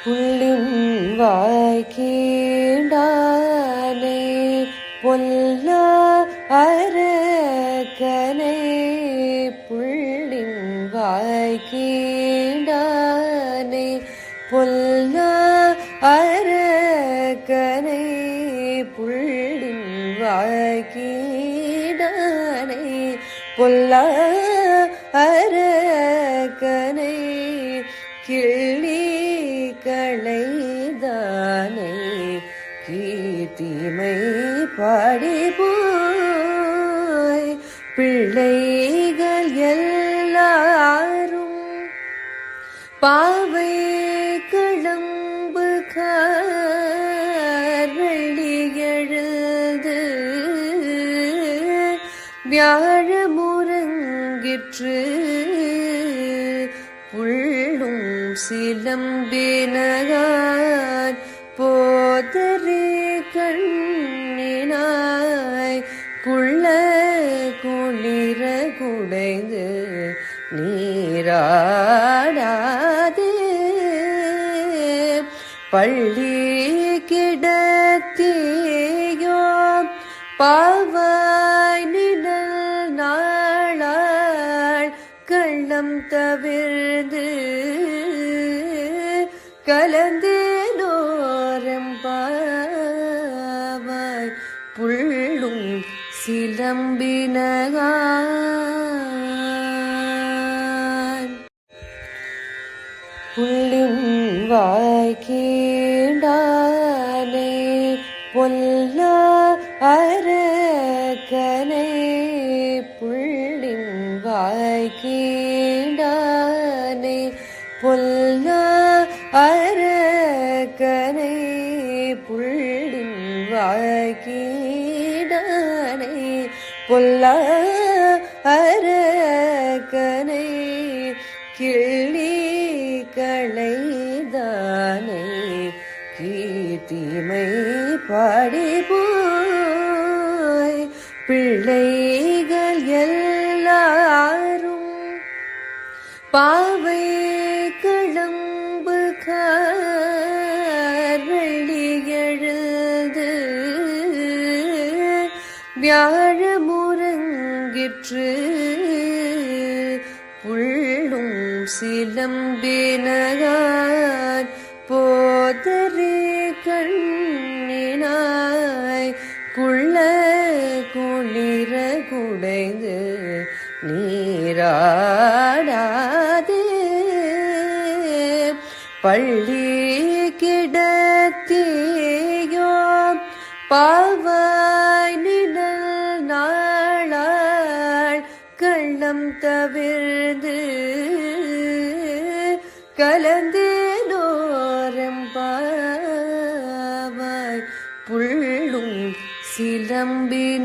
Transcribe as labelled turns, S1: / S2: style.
S1: புள்ளின் வாய்க்கீண்டானை பொல்ல அரக்கனை புள்ளின் வாய்க்கீண்டானை பொல்ல அரக்கனை புள்ளின் வாய்க்கீண்டானை பொல்ல அரக்கனை கிள்ளி களைதானை கீர்த்திமை பாடிபோய் பிள்ளைகள் எல்லாரும் பாவை கிளம்பு வெள்ளி எழுது வியாழ முரங்கிற்று புள்ளும் சிலம்பினகான் போதரே கண்ணினாய் குள்ள குளிர குடைந்து நீராடாதே பள்ளி கிடத்தியோ பாவாய் நிழல் நாளாள் கள்ளம் தவிர்ந்து கலந்தேனோரம் பாவாய் புள்ளும் சிலம்பினகான் புள்ளின் வாய்க்கீண்டானை பொல்ல அரக்கனை புள்ளின் வாய்க்கீண்டானை பொல்ல அரக்கனை புள்ளின் வாய்க்கீண்டானை பொல்ல அரக்கனை கிள்ளி களைதானை கீர்த்திமை பாடிபோய் பிள்ளைகள் எல்லாரும் பாவை கிளம்பு வெள்ளி எழுது வியாழ முரங்கிற்று புள்ளும் சிலம்பினகான் போதரே கண்ணினாய் குள்ள குளிர குடைந்து நீராடாதே பள்ளி கிடத்தியோ பாவாய் நிழல் நாளாள் கள்ளம் தவிர்ந்து கலந்தேனோரம் பாவாய் புள்ளும் சிலம்பினகான்